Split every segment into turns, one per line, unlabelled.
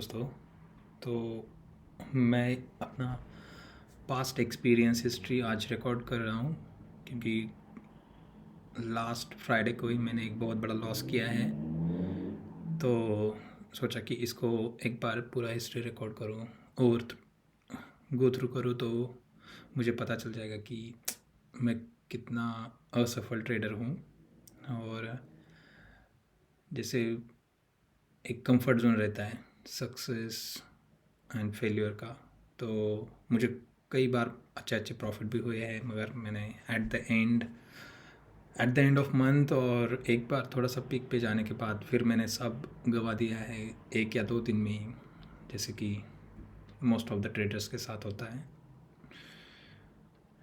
दोस्तों, तो मैं अपना पास्ट एक्सपीरियंस हिस्ट्री आज रिकॉर्ड कर रहा हूँ क्योंकि लास्ट फ्राइडे को ही मैंने एक बहुत बड़ा लॉस किया है। तो सोचा कि इसको एक बार पूरा हिस्ट्री रिकॉर्ड करूँ और गो थ्रू करूँ तो मुझे पता चल जाएगा कि मैं कितना असफल ट्रेडर हूँ। और जैसे एक कंफर्ट जोन रहता है सक्सेस एंड फेल्योर का, तो मुझे कई बार अच्छे अच्छे प्रॉफिट भी हुए हैं, मगर मैंने at the end of month और एक बार थोड़ा सा पीक पे जाने के बाद फिर मैंने सब गवा दिया है 1 या 2 दिन में ही, जैसे कि मोस्ट ऑफ द ट्रेडर्स के साथ होता है।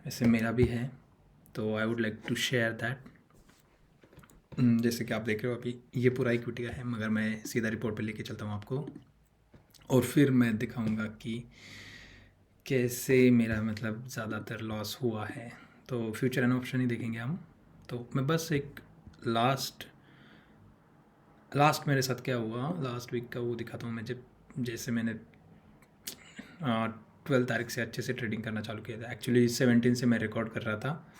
ऐसे मेरा भी है, तो I would like to share that. जैसे कि आप देख रहे हो अभी ये पूरा इक्विटी का है, मगर मैं सीधा रिपोर्ट पे लेके चलता हूँ आपको और फिर मैं दिखाऊंगा कि कैसे मेरा मतलब ज़्यादातर लॉस हुआ है। तो फ्यूचर एंड ऑप्शन ही देखेंगे हम। तो मैं बस एक लास्ट मेरे साथ क्या हुआ लास्ट वीक का वो दिखाता हूँ मैं। जब जैसे मैंने 12 तारीख से अच्छे से ट्रेडिंग करना चालू किया था। एक्चुअली 17 से मैं रिकॉर्ड कर रहा था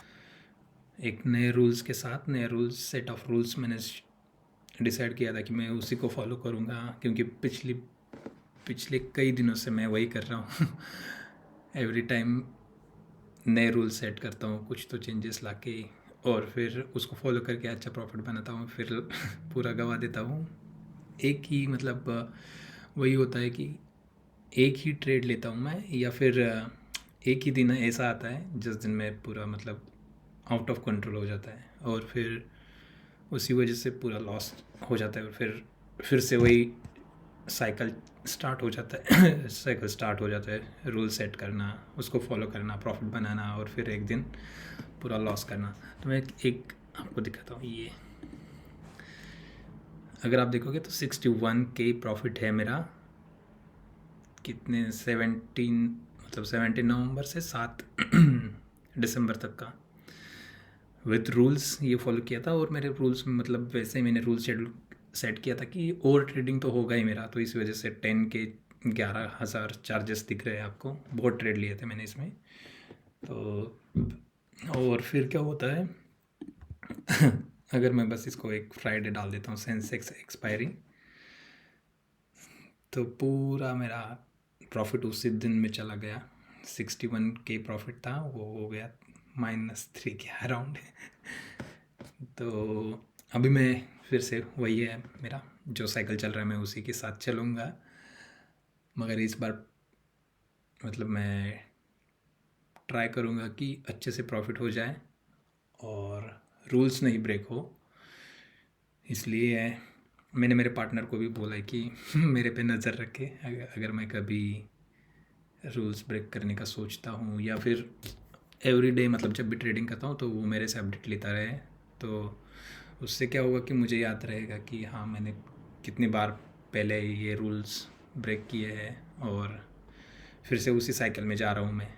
एक नए रूल्स के साथ। नए रूल्स, सेट ऑफ रूल्स मैंने डिसाइड किया था कि मैं उसी को फॉलो करूँगा, क्योंकि पिछले कई दिनों से मैं वही कर रहा हूँ। एवरी टाइम नए रूल सेट करता हूँ, कुछ तो चेंजेस लाके, और फिर उसको फॉलो करके अच्छा प्रॉफिट बनाता हूँ, फिर पूरा गवा देता हूँ। एक ही मतलब वही होता है कि एक ही ट्रेड लेता हूँ मैं, या फिर एक ही दिन ऐसा आता है जिस दिन में पूरा मतलब आउट ऑफ कंट्रोल हो जाता है, और फिर उसी वजह से पूरा लॉस हो जाता है, और फिर से वही साइकिल स्टार्ट हो जाता है। साइकिल स्टार्ट हो जाता है, रूल सेट करना, उसको फॉलो करना, प्रॉफिट बनाना, और फिर एक दिन पूरा लॉस करना। तो मैं एक आपको दिखाता हूँ। ये अगर आप देखोगे तो 61K प्रॉफिट है मेरा। कितने 17 मतलब 17 नवंबर से 7 दिसंबर तक का विथ रूल्स ये फॉलो किया था। और मेरे रूल्स में मतलब वैसे ही मैंने रूल शेड्यूल सेट किया था कि ओवर ट्रेडिंग तो होगा ही मेरा, तो इस वजह से 10K 11,000 चार्जेस दिख रहे हैं आपको। बहुत ट्रेड लिए थे मैंने इसमें। तो और फिर क्या होता है अगर मैं बस इसको एक फ्राइडे डाल देता हूँ सेंसेक्स एक्सपायरी, तो पूरा मेरा प्रॉफिट उसी दिन में चला गया। 61K प्रॉफिट था, वो हो गया -3 के अराउंड। तो अभी मैं फिर से वही है मेरा जो साइकिल चल रहा है, मैं उसी के साथ चलूँगा। मगर इस बार मतलब मैं ट्राई करूँगा कि अच्छे से प्रॉफिट हो जाए और रूल्स नहीं ब्रेक हो। इसलिए मैंने मेरे पार्टनर को भी बोला है कि मेरे पे नज़र रखे, अगर मैं कभी रूल्स ब्रेक करने का सोचता हूँ, या फिर एवरी डे मतलब जब भी ट्रेडिंग करता हूँ तो वो मेरे से अपडेट लेता रहे। तो उससे क्या होगा कि मुझे याद रहेगा कि हाँ, मैंने कितनी बार पहले ये रूल्स ब्रेक किए हैं, और फिर से उसी साइकिल में जा रहा हूँ मैं।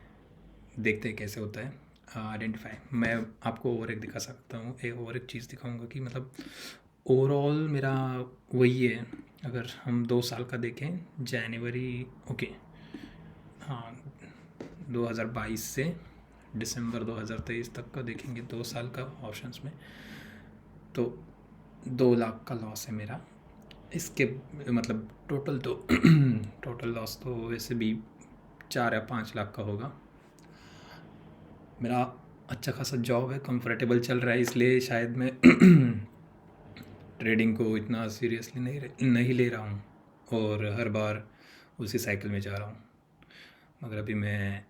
देखते हैं कैसे होता है आइडेंटिफाई। मैं आपको और एक दिखा सकता हूँ, एक चीज़ दिखाऊंगा कि मतलब ओवरऑल मेरा वही है। अगर हम 2 साल का देखें, जनवरी, ओके, हाँ, 2022 से दिसंबर 2023 तक का देखेंगे, 2 साल का ऑप्शंस में, तो 2 लाख का लॉस है मेरा। इसके मतलब टोटल तो टोटल लॉस तो वैसे भी 4 या 5 लाख का होगा। मेरा अच्छा खासा जॉब है, कंफर्टेबल चल रहा है, इसलिए शायद मैं ट्रेडिंग को इतना सीरियसली नहीं ले रहा हूँ, और हर बार उसी साइकिल में जा रहा हूँ। मगर अभी मैं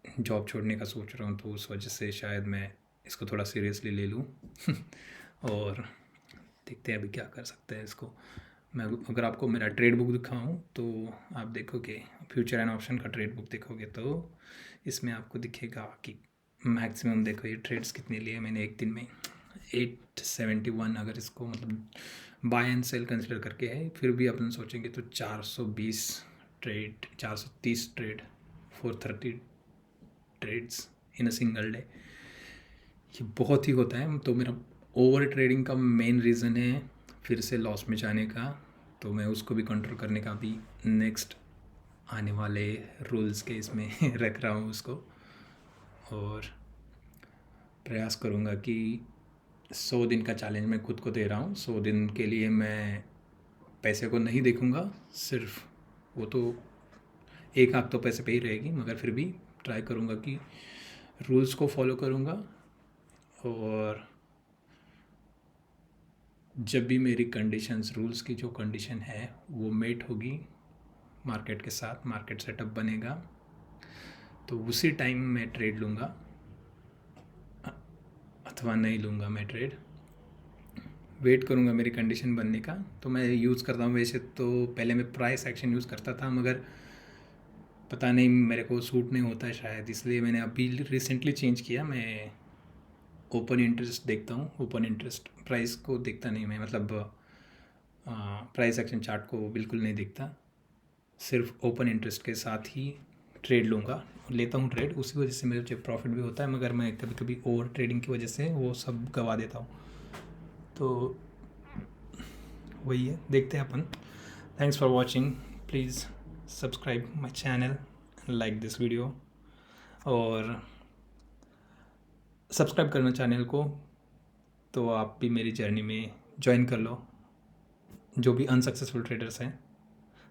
जॉब छोड़ने का सोच रहा हूँ, तो उस वजह से शायद मैं इसको थोड़ा सीरियसली ले लूँ। और देखते हैं अभी क्या कर सकते हैं इसको। मैं अगर आपको मेरा ट्रेड बुक दिखाऊँ तो आप देखोगे, फ्यूचर एंड ऑप्शन का ट्रेड बुक देखोगे तो इसमें आपको दिखेगा कि मैक्सिमम देखो ये ट्रेड्स कितने लिए मैंने एक दिन में। 871 अगर इसको मतलब बाय एंड सेल कंसिडर करके है, फिर भी अपन सोचेंगे तो 420 trade, 430 trade, 430 trades in a single day, ये बहुत ही होता है। तो मेरा ओवर ट्रेडिंग का मेन रीज़न है फिर से लॉस में जाने का, तो मैं उसको भी कंट्रोल करने का भी नेक्स्ट आने वाले रूल्स के इसमें रख रहा हूँ उसको, और प्रयास करूँगा कि 100 दिन का चैलेंज मैं खुद को दे रहा हूँ। 100 दिन के लिए मैं पैसे को नहीं देखूँगा, सिर्फ वो तो एक आँख तो पैसे पे ही रहेगी, मगर फिर भी ट्राई करूँगा कि रूल्स को फॉलो करूँगा। और जब भी मेरी कंडीशंस, रूल्स की जो कंडीशन है वो मेट होगी मार्केट के साथ, मार्केट सेटअप बनेगा, तो उसी टाइम मैं ट्रेड लूँगा अथवा नहीं लूँगा मैं ट्रेड। वेट करूँगा मेरी कंडीशन बनने का। तो मैं यूज़ करता हूँ, वैसे तो पहले मैं प्राइस एक्शन यूज़ करता था, मगर पता नहीं मेरे को सूट नहीं होता है शायद, इसलिए मैंने अभी रिसेंटली चेंज किया। मैं ओपन इंटरेस्ट देखता हूँ, ओपन इंटरेस्ट, प्राइस को देखता नहीं मैं, मतलब प्राइस एक्शन चार्ट को बिल्कुल नहीं देखता, सिर्फ ओपन इंटरेस्ट के साथ ही ट्रेड लूँगा, लेता हूँ ट्रेड। उसी वजह से मुझे प्रॉफिट भी होता है, मगर मैं कभी कभी ओवर ट्रेडिंग की वजह से वो सब गवा देता हूँ। तो वही है, देखते हैं अपन। Thanks for watching, please subscribe my channel, like this video, और सब्सक्राइब करना चैनल को, तो आप भी मेरी जर्नी में ज्वाइन कर लो। जो भी अनसक्सेसफुल ट्रेडर्स हैं,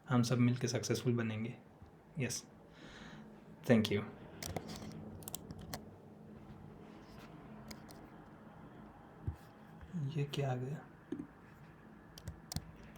हम सब मिलकर सक्सेसफुल बनेंगे। Yes, thank you. ये क्या आ गया?